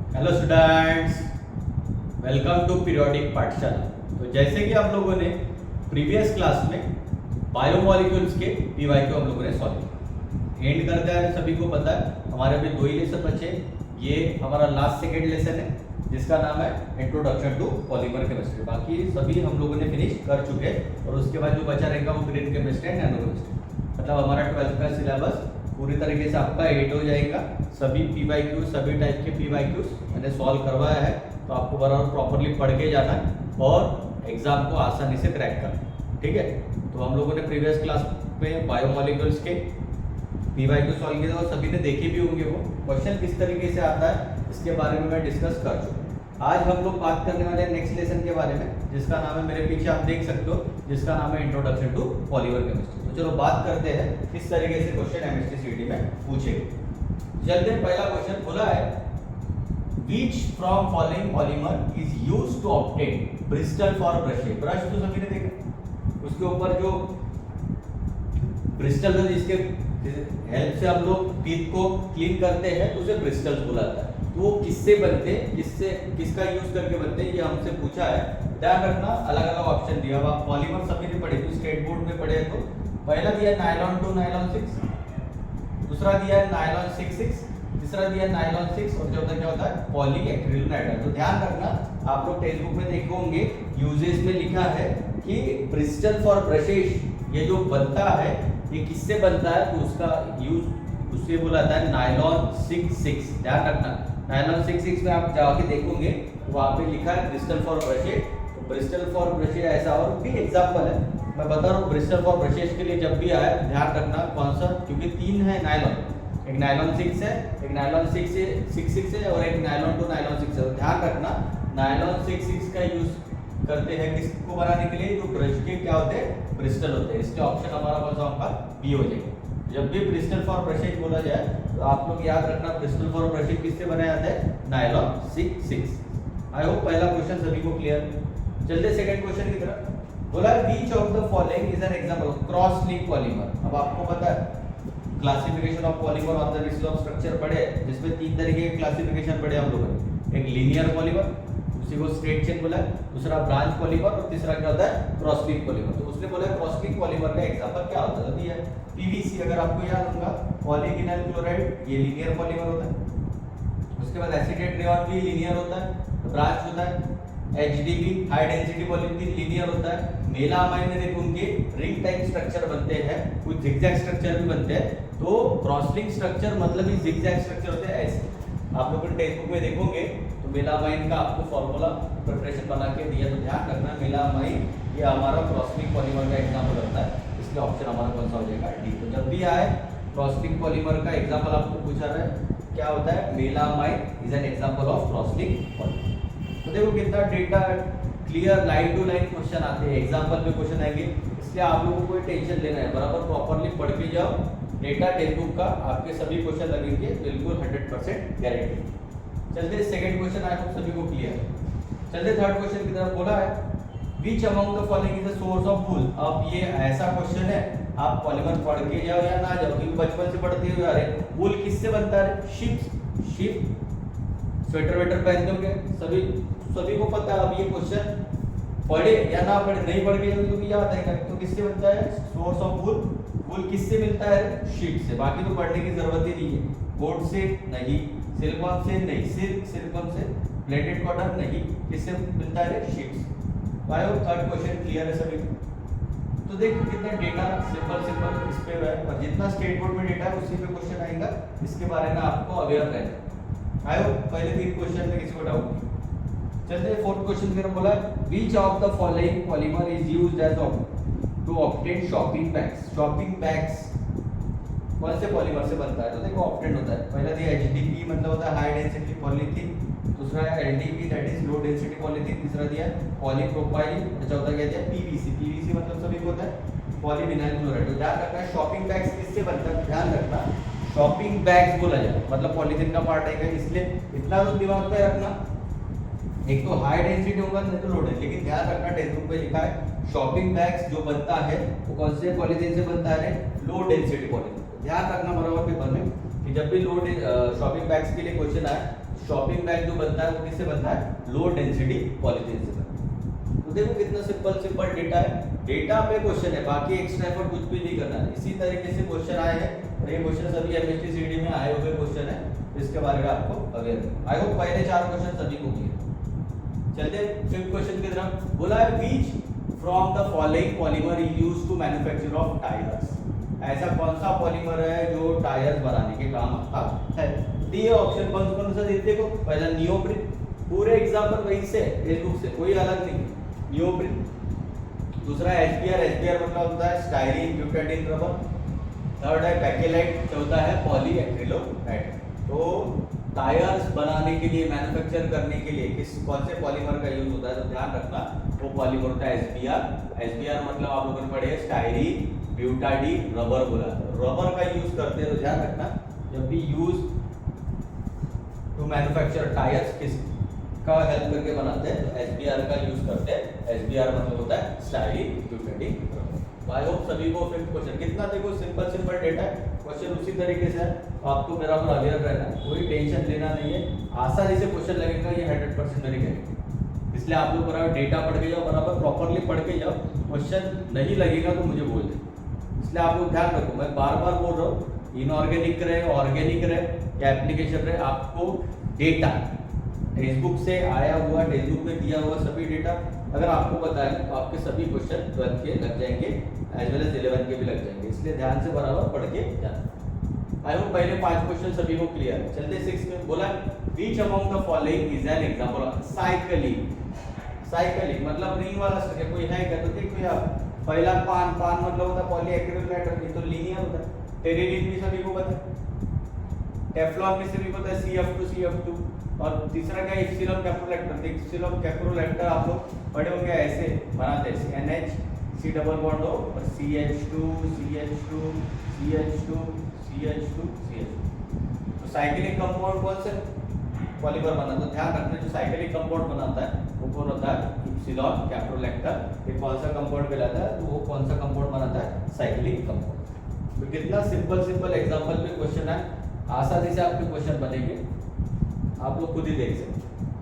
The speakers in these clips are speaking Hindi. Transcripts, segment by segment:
Hello students, welcome to periodic Pathshala. तो जैसे कि आप लोगों ने प्रीवियस क्लास में बायोमोलिक्यूल्स के पीवाईक्यू हम लोगों ने सॉल्व किया। एंड करते हैं, सभी को पता है हमारे अभी 2 ही लेसन बचे। ये हमारा लास्ट सेकेंड लेसन है जिसका नाम है इंट्रोडक्शन टू पॉलीमर केमिस्ट्री। बाकी सभी हम लोगों ने फिनिश कर चुके हैं और उसके बाद जो बचा रहेगा वो green chemistry and nano chemistry. मतलब हमारा 12th का सिलेबस पूरी तरीके से आपका एड हो जाएगा। सभी पीवाईक्यू, सभी टाइप के पीवाईक्यूज मैंने सॉल्व करवाया है, तो आपको बराबर प्रॉपरली पढ़ के जाना है और एग्जाम को आसानी से क्रैक करना। ठीक है, तो हम लोगों ने प्रीवियस क्लास में बायोमोलिक्यूल्स के पीवाईक्यू सॉल्व किए और सभी ने देखे भी होंगे। वो क्वेश्चन किस तरीके से आता है इसके बारे में मैं डिस्कस कर चुका हूँ। आज हम लोग बात करने वाले हैं नेक्स्ट लेसन के बारे में, जिसका नाम है, मेरे पीछे आप देख सकते हो, जिसका नाम है इंट्रोडक्शन टू पॉलीमर केमिस्ट्री। तो चलो बात करते हैं किस तरीके से क्वेश्चन एमएसटी में पूछेंगे। जल्दी पहला क्वेश्चन बोला है, which from following polymer is used to obtain bristol for brushing। Brush तो सभी ने देखा, उसके ऊपर जो ब्रिस्टल है जिसके हेल्प से हम लोग टीथ को क्लीन करते हैं तो उसे ब्रिस्टल्स बुलाता है। तो वो किससे बनते हैं, किसका यूज करके बनते हैं, ये हमसे पूछा है। ध्यान रखना, अलग अलग ऑप्शन दिया। अब आप पॉलीमर सभी ने पढ़े तो स्टेट बोर्ड में पढ़े तो पहला दिया नायलॉन 2 नायलॉन 6, दूसरा दिया है नायलॉन 6 तीसरा दिया नायलॉन 6 और चौथा क्या होता है पॉलीएक्रिलाइड। तो ध्यान रखना, आप लोग टेक्स्ट बुक में देखे होंगे यूजेस में लिखा है कि ब्रिस्टल फॉर ब्रशेस ये जो बनता है ये किससे बनता है, तो उसका यूज उससे बोला जाता है नायलॉन 6। ध्यान रखना, नायलॉन 6 में आप जाके देखोगे तो वहां पे लिखा है ब्रिस्टल फॉर ब्रशेस। तो ब्रिस्टल फॉर ब्रशेस ऐसा और भी एग्जांपल है, मैं बता रहा हूँ। ब्रिस्टल फॉर ब्रशेस के लिए जब भी आए ध्यान रखना कौन सा, क्योंकि 3 है नायलॉन, एक नायलॉन 6 है, एक नायलॉन 6 है और एक नायलॉन 2 नायलॉन 6 है। तो ध्यान रखना नायलॉन 6 का यूज करते हैं किसको बनाने के लिए, जो ब्रश के क्या होते हैं ब्रिस्टल होते हैं। इसलिए ऑप्शन हमारा कौन सा होगा बी हो जाएगा। जब भी ब्रिस्टल फॉर ब्रशेस बोला जाए तो आप लोग याद रखना ब्रिस्टल फॉर ब्रशेस किससे बनाया जाता है नायलॉन 6। आई होप पहला क्वेश्चन सभी को क्लियर। चलते सेकंड क्वेश्चन की तरफ। बोला which of the following is an example cross link polymer. अब आपको पता है classification of polymer on the basis of structure पढ़े, जिसमें 3 तरीके के क्लासिफिकेशन पढ़े हम लोगों ने। एक लीनियर पॉलीमर, उसी को स्ट्रेट चेन बोला, दूसरा ब्रांच पॉलीमर और तीसरा क्या होता है क्रॉस लिंक पॉलीमर। तो उसने बोला क्रॉस लिंक पॉलीमर का एग्जांपल क्या होता है, दिया पीवीसी। अगर आपको याद होगा पॉलीविनाइल क्लोराइड ये लीनियर पॉलीमर होता है। उसके बाद एसीटेट रेयॉन भी लीनियर होता है, ब्रांच होता है। HDB high density polythene linear होता है। मेलामाइन में देखो उनके रिंग टाइप स्ट्रक्चर बनते हैं, कुछ जिगजैग स्ट्रक्चर भी बनते हैं। तो क्रॉस लिंक स्ट्रक्चर मतलब ही जिगजैग स्ट्रक्चर होते हैं ऐसे। आप लोग टेक्स्ट बुक में देखोगे तो मेलामाइन का आपको फॉर्मूला प्रिपरेशन बना के दिया, तो ध्यान रखना मेलामाइन ये हमारा क्रॉस लिंक पॉलीमर का एग्जांपल होता है। इसलिए ऑप्शन हमारा कौन सा हो जाएगा डी। तो जब भी आए क्रॉस लिंक पॉलीमर का एग्जांपल आपको पूछा रहा है क्या होता है melamine is an example of cross link polymer. तो देखो कितना data clear, line to line question आते हैं, एग्जांपल पे क्वेश्चन आएंगे। इसलिए आप लोगों को कोई टेंशन लेना है, बराबर प्रॉपर्ली पढ़ के जाओ। डेटा टेक्स्ट बुक का आपके सभी क्वेश्चन लगेंगे बिल्कुल 100% गारंटी। चलते सेकंड क्वेश्चन आए तो सभी को क्लियर। चलते थर्ड क्वेश्चन की तरफ। बोला है which among the following is the source of wool. अब ये ऐसा क्वेश्चन है, आप पॉलीमर पढ़ के जाओ या ना जाओ, क्योंकि बचपन से पढ़ते हुए आ रहे वूल किससे बनता है, शिप स्वेटर वेटर पहनते होंगे सभी को पता है। अब ये क्वेश्चन पढ़े या ना पढ़े, नहीं पढ़ के तो भी याद आएगा। तो किससे बनता है सोर्स ऑफ वूल, वूल किससे मिलता है शीप से। बाकी तो पढ़ने की जरूरत ही नहीं है। कोट से नहीं, सिलिकॉन से नहीं, सिलिकॉन से, ब्लेंडेड कॉटन नहीं, किससे मिलता है शीप से। बायो थर्ड क्वेश्चन क्लियर है सभी को। तो देखो कितने डेटा सिंपल इस पे है, और जितना स्टेट बोर्ड में डेटा है उसी पे क्वेश्चन आएगा, इसके बारे में आपको अवेयर रहना। आयो पहले 3 क्वेश्चन में किसी को डाउट नहीं। चलते फोर्थ क्वेश्चन की तरफ। बोला which of the following polymer is used as to obtain shopping bags. Shopping bags कौन से पॉलीमर से बनता है, तो देखो ऑप्टेन होता है। पहला दिया एचडीपी मतलब होता है हाई डेंसिटी पॉलीथीन, दूसरा है LDP that is low density polythene, तीसरा दिया पॉलीप्रोपाइलीन और चौथा क्या दिया पीवीसी मतलब सभी को होता है पॉलीविनाइल क्लोराइड। तो ध्यान रखना शॉपिंग बैग्स किससे बनता है, ध्यान रखना शॉपिंग बैग्स बोला जाए मतलब पॉलीथीन का पार्ट है। इसलिए इतना तो दिमाग में रखना, एक तो हाई डेंसिटी होगा नहीं तो लो डेंसिटी। लेकिन ध्यान रखना टेक्स्ट बुक पे लिखा है शॉपिंग बैग्स जो बनता है वो कौन से पॉलीथीन से बनता है लो डेंसिटी पॉलीथीन। ध्यान रखना बराबर पेपर में कि जब भी लो शॉपिंग बैग्स के लिए क्वेश्चन आए, शॉपिंग बैग जो बनता है वो किससे बनता है? लो डेंसिटी पॉलीथीन से बनता है। तो देखो कितना सिंपल डेटा है, डेटा पे क्वेश्चन है, बाकी एक्स्ट्रा एफर्ट कुछ भी नहीं करना है। इसी तरीके से क्वेश्चन आए हैं और ये क्वेश्चन सभी एमएसटी सीडी में आए हुए क्वेश्चन है, इसके बारे में आपको अवेयर है। आई होप पहले 4 क्वेश्चन सभी को क्लियर। चलते 5th क्वेश्चन की तरफ। बोला है which from the following polymer is used to manufacture of tyres. ऐसा कौन सा पॉलीमर है जो टायर्स बनाने के काम आता है? दिए ऑप्शन कौन सा देते को? पहला नियोप्रीन, पूरे एग्जांपल वही से इस बुक से, कोई अलग नहीं, नियोप्रीन। दूसरा एचबीआर, एचबीआर मतलब होता है स्टाइरीन ब्यूटाडीन रबर। थर्ड है बैकेलाइट, चौथा है पॉलीएक्रिलोनाइट। तो टायर्स बनाने के लिए, मैन्युफैक्चर करने के लिए कौन से पॉलीमर का यूज होता है? तो ध्यान रखना वो पॉलीमर होता है एचबीआर। एचबीआर मतलब आप लोगों ने पढ़े स्टाइरीन ब्यूटाडीन रबर बोला, रबर का यूज करते हैं। तो ध्यान रखना जब भी यूज टू मैन्युफैक्चर टायर्स किस का हेल्प करके बनाते हैं, तो एचबीआर का यूज करते हैं। एचबीआर मतलब होता है styrene butadiene rubber. I hope सभी को 5th क्वेश्चन कितना, देखो सिंपल डेटा है, क्वेश्चन उसी तरीके से है, आपको मेरा पर अवेयर रहना है, कोई टेंशन लेना नहीं है। आसानी से क्वेश्चन लगेगा, ये 100% मेरी गारंटी। इसलिए आप लोग बराबर डेटा पढ़ के जाओ, बराबर प्रॉपर्ली पढ़ के जाओ, क्वेश्चन नहीं लगेगा तो मुझे बोल दे। इसलिए आप लोग ध्यान रखो, मैं बार बार बोल रहा हूँ, इनऑर्गेनिक रहे, ऑर्गेनिक रहे या एप्लीकेशन रहे, आपको डेटा टेक्स्ट बुक से आया हुआ, टेक्स्ट बुक में दिया हुआ सभी डेटा अगर आपको पता है तो आपके सभी क्वेश्चन 12th के लग जाएंगे, एज वेल एज 11th के भी लग जाएंगे। इसलिए ध्यान से बराबर पढ़ के जाना। आई होप पहले 5 क्वेश्चन सभी को क्लियर है। चलते 6 में। बोला which among the following is an example of cycling. Cycling मतलब रिंग वाला स्ट्रक्चर कोई है क्या? तो देखो यार, पहला पान मतलब होता है पॉलीएक्रिलोनाइट, ये तो लीनियर होता है। टेरिडीन भी सभी को पता है, टेफ्लॉन में सभी को पता है CF2 और तीसरा क्या इप्सिलॉन कैप्रोलेक्टर। इप्सिलॉन कैप्रोलेक्टर आप लोग पढ़े होंगे, ऐसे बनाते हैं NH C डबल बॉन्ड हो और CH2 CH2 CH2 CH2 CH2। तो साइक्लिक कंपाउंड कौन से पॉलीमर बनाता है? ध्यान रखना जो साइक्लिक कंपाउंड बनाता है वो कौन होता है? इप्सिलॉन कैप्रोलेक्टर। ये कौन सा कंपाउंड कहलाता है? तो वो कौन सा कंपाउंड बनाता है? Cyclic compound. तो कितना सिंपल एग्जांपल पे क्वेश्चन है, आसानी से आपके क्वेश्चन बनेंगे, आप लोग खुद ही देख सकते।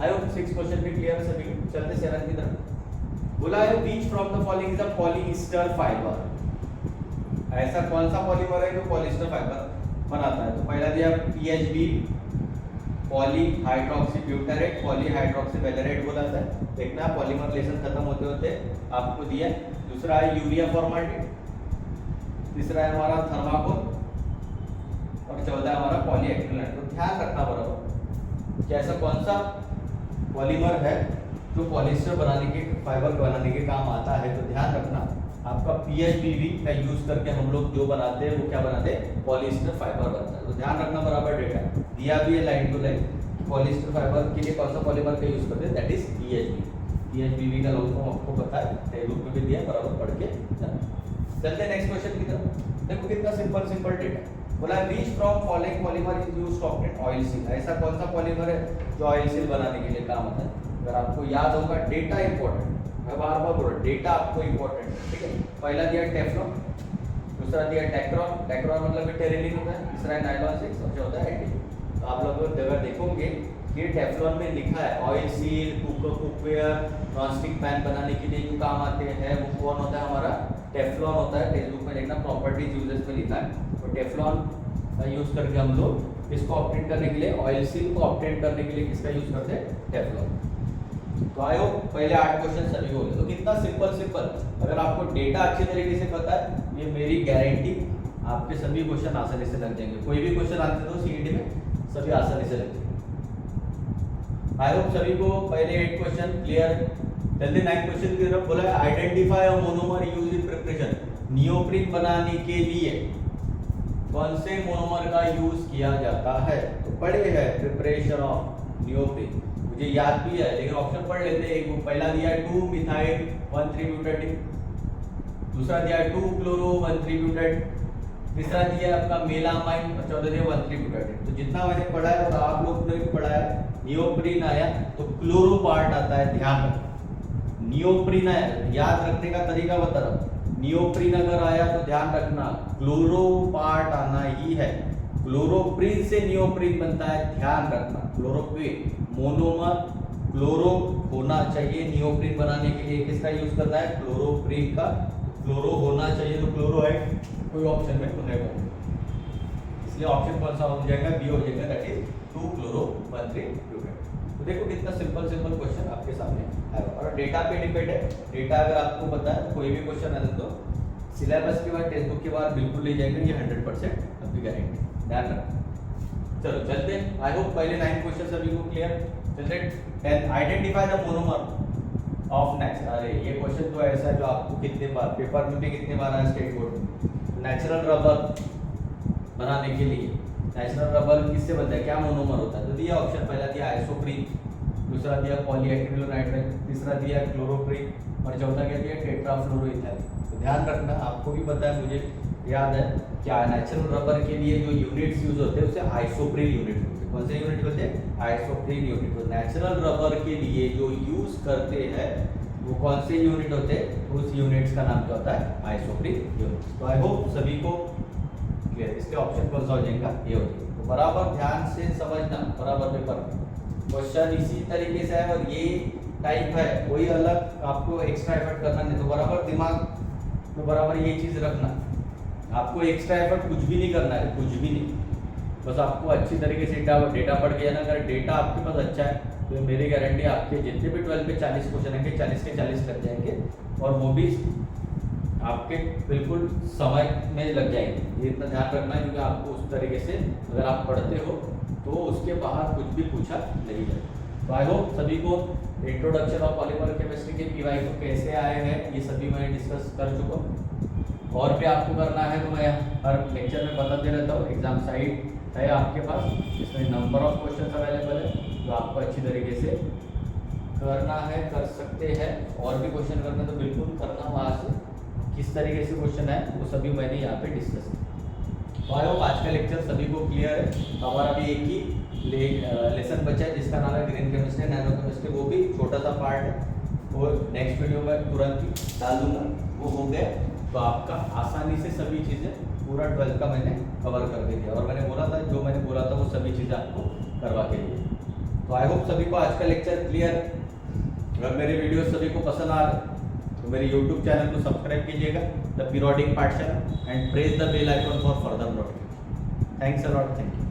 आई होप 6 क्वेश्चन भी क्लियर है सभी। चलते 7 की तरफ। बोला है which from the following is a polyester fibre. ऐसा कौन सा पॉलीमर है जो पॉलीएस्टर फाइबर बनाता है? तो पहला दिया PHB, poly hydroxy butyrate, poly hydroxy valerate बोला जाता है। देखना पॉलीमर रिलेशन खत्म होते होते आपको दिया। दूसरा है यूरिया फॉर्माल्डिहाइड, तीसरा है हमारा थर्माकोल और चौथा है हमारा पॉलीएक्रिलेट। तो ध्यान रखना बराबर कि ऐसा कौन सा पॉलीमर है जो पॉलिएस्टर बनाने के, फाइबर बनाने के काम आता है। तो ध्यान रखना आपका PHBV का यूज करके हम लोग जो बनाते हैं वो क्या बनाते हैं? पॉलिएस्टर फाइबर बनता है। तो ध्यान रखना बराबर डेटा दिया भी है line to line, polyester fibre के लिए कौन सा पॉलीमर का यूज करते हैं, दैट इज PHBV का लोगों को आपको पता है, टेक्स्ट बुक में भी दिया, बराबर पढ़ के जाना। चलते नेक्स्ट क्वेश्चन की तरफ। देखो कितना सिंपल डेटा। बोला which from following polymer is used to obtain oil seal. ऐसा कौन सा पॉलीमर है जो ऑयल सील बनाने के लिए काम आता है? अगर आपको याद होगा, डेटा इंपॉर्टेंट, मैं बार बोल रहा हूँ डेटा आपको इंपॉर्टेंट है, ठीक है। पहला दिया टेफ्लॉन, दूसरा दिया टेक्रोन, टेक्रोन मतलब टेरिलिन होता है, तीसरा है नायलॉन 6 और चौथा है एंटी। तो आप लोग अगर देखोगे कि टेफ्लॉन में लिखा है oil seal, cookware, nonstick pan बनाने के लिए जो काम आते हैं वो कौन होता है? हमारा टेफ्लॉन होता है। टेक्स्ट बुक में देखना प्रॉपर्टीज यूजेस में लिखा है। तो टेफ्लॉन का यूज करके हम लोग इसको ऑब्टेन करने के लिए, ऑयल सील को ऑब्टेन करने के लिए किसका यूज करते हैं? टेफ्लॉन। तो आई होप पहले 8 क्वेश्चन सभी हो गए। तो कितना सिंपल, अगर आपको डेटा अच्छे तरीके से पता है, ये मेरी गारंटी, आपके सभी क्वेश्चन आसानी से लग जाएंगे। कोई भी क्वेश्चन आते तो सीईटी में सभी आसानी से लग जाएंगे। आई होप सभी को पहले 8 क्वेश्चन क्लियर। जल्दी 9 क्वेश्चन की तरफ। बोला है identify a monomer used in preparation. Neoprene बनाने के लिए कौन से मोनोमर का यूज किया जाता है? तो पढ़े है प्रिपरेशन ऑफ नियोप्रीन, मुझे याद भी है लेकिन ऑप्शन पढ़ लेते हैं। एक पहला दिया है 2 मिथाइल 1,3-ब्यूटाडीन, दूसरा दिया है 2 क्लोरो 1,3-ब्यूटाडीन, तीसरा दिया है आपका मेलामाइन और चौथा दिया 1,3-ब्यूटाडीन। तो जितना मैंने पढ़ा है और आप लोग ने भी पढ़ा है, नियोप्रीन आया तो क्लोरो पार्ट आता है, ध्यान रखना। नियोप्रीन आया, याद रखने का तरीका बता रहा हूं। नियोप्रीन अगर आया तो ध्यान रखना क्लोरो पार्ट आना ही है। क्लोरोप्रीन से नियोप्रीन बनता है, ध्यान रखना। क्लोरोप्रीन मोनोमर क्लोरो होना चाहिए नियोप्रीन बनाने के लिए, किसका यूज करना है, क्लोरोप्रीन का। क्लोरो होना चाहिए तो क्लोरोहाइड कोई ऑप्शन में तो नहीं होगा, इसलिए ऑप्शन कौन सा हो जाएगा, बी हो जाएगा, दैट इज 2-chloro-1,3 ब्यूटेन। तो देखो कितना सिंपल क्वेश्चन आपके सामने आएगा, और डेटा पे डिपेंड है। डेटा अगर आपको पता है कोई भी क्वेश्चन आए तो सिलेबस के बाद टेक्स्ट बुक के बाद बिल्कुल ले जाएंगे, ये 100% आपकी गारंटी, ध्यान रखना। चलो चलते हैं, आई होप पहले 9 क्वेश्चन सभी को क्लियर। चलते 10, identify the monomer of natural. अरे ये क्वेश्चन तो ऐसा है जो आपको कितने बार पेपर में भी कितने बार आया स्टेट बोर्ड में। नेचुरल रबर बनाने के लिए, नेचुरल रबर किससे बनता है, क्या मोनोमर होता है, तो दिया ऑप्शन, पहला दिया आइसोप्रीन, दूसरा दिया पॉलीएक्रिलोनाइट्राइल, तीसरा दिया क्लोरोप्रीन, और चौथा क्या दिया टेट्राफ्लोरोइथाइल। तो ध्यान रखना, आपको भी पता है, मुझे याद है क्या नेचुरल रबर के लिए जो यूनिट्स यूज होते हैं उसे आइसोप्रीन यूनिट होते हैं। कौन से यूनिट होते हैं, आइसोप्रीन यूनिट। तो नेचुरल रबर के लिए जो यूज करते हैं वो कौन से यूनिट होते हैं, उस यूनिट्स का नाम क्या होता है, आइसोप्रीन यूनिट। तो आई होप सभी को क्लियर, इसके ऑप्शन कौन सा हो जाएगा, ये हो जाएगा। तो बराबर ध्यान से समझना, बराबर पेपर क्वेश्चन इसी तरीके से है और ये टाइप है, कोई अलग आपको एक्स्ट्रा एफर्ट करना नहीं। तो बराबर दिमाग में बराबर ये चीज रखना, आपको एक्स्ट्रा एफर्ट कुछ भी नहीं करना है, कुछ भी नहीं, बस आपको अच्छी तरीके से डेटा पढ़ के, अगर डेटा आपके पास अच्छा है तो मेरी गारंटी आपके जितने भी 12 पे 40 क्वेश्चन आएंगे 40 के 40 लग जाएंगे, और वो भी आपके बिल्कुल समय में लग जाएंगे। ये इतना ध्यान रखना है, क्योंकि आपको उस तरीके से अगर आप पढ़ते हो तो उसके बाहर कुछ भी पूछा नहीं जाए। तो आई होप सभी को इंट्रोडक्शन ऑफ पॉलीमर केमिस्ट्री के पीवाई को कैसे आए हैं ये सभी मैं डिस्कस कर चुका हूँ। और भी आपको करना है तो मैं हर लेक्चर में बताते रहता हूँ। एग्जाम साइट है आपके पास, इसमें नंबर ऑफ क्वेश्चन अवेलेबल है, तो आपको अच्छी तरीके से करना है, कर सकते हैं। और भी क्वेश्चन करना तो बिल्कुल करना, वहाँ से किस तरीके से क्वेश्चन है वो सभी मैंने यहाँ पे डिस्कस किया। तो आई होप आज का लेक्चर सभी को क्लियर है। हमारा भी एक ही लेसन बचा है जिसका नाम है ग्रीन केमिस्ट्री, नैनो केमिस्ट्री, वो भी छोटा सा पार्ट है, वो नेक्स्ट वीडियो में तुरंत ही डाल दूंगा। वो हो गया तो आपका आसानी से सभी चीज़ें पूरा 12 का मैंने कवर कर दिया, और मैंने बोला था जो मैंने बोला था वो सभी चीज़ें आपको करवा के लिए। तो आई होप सभी को आज का लेक्चर क्लियर है। अगर मेरे वीडियो सभी को पसंद आ रहे तो मेरे YouTube चैनल को सब्सक्राइब कीजिएगा, the periodic Pathshala, and press the bell icon for further notification. Thanks a lot, thank you.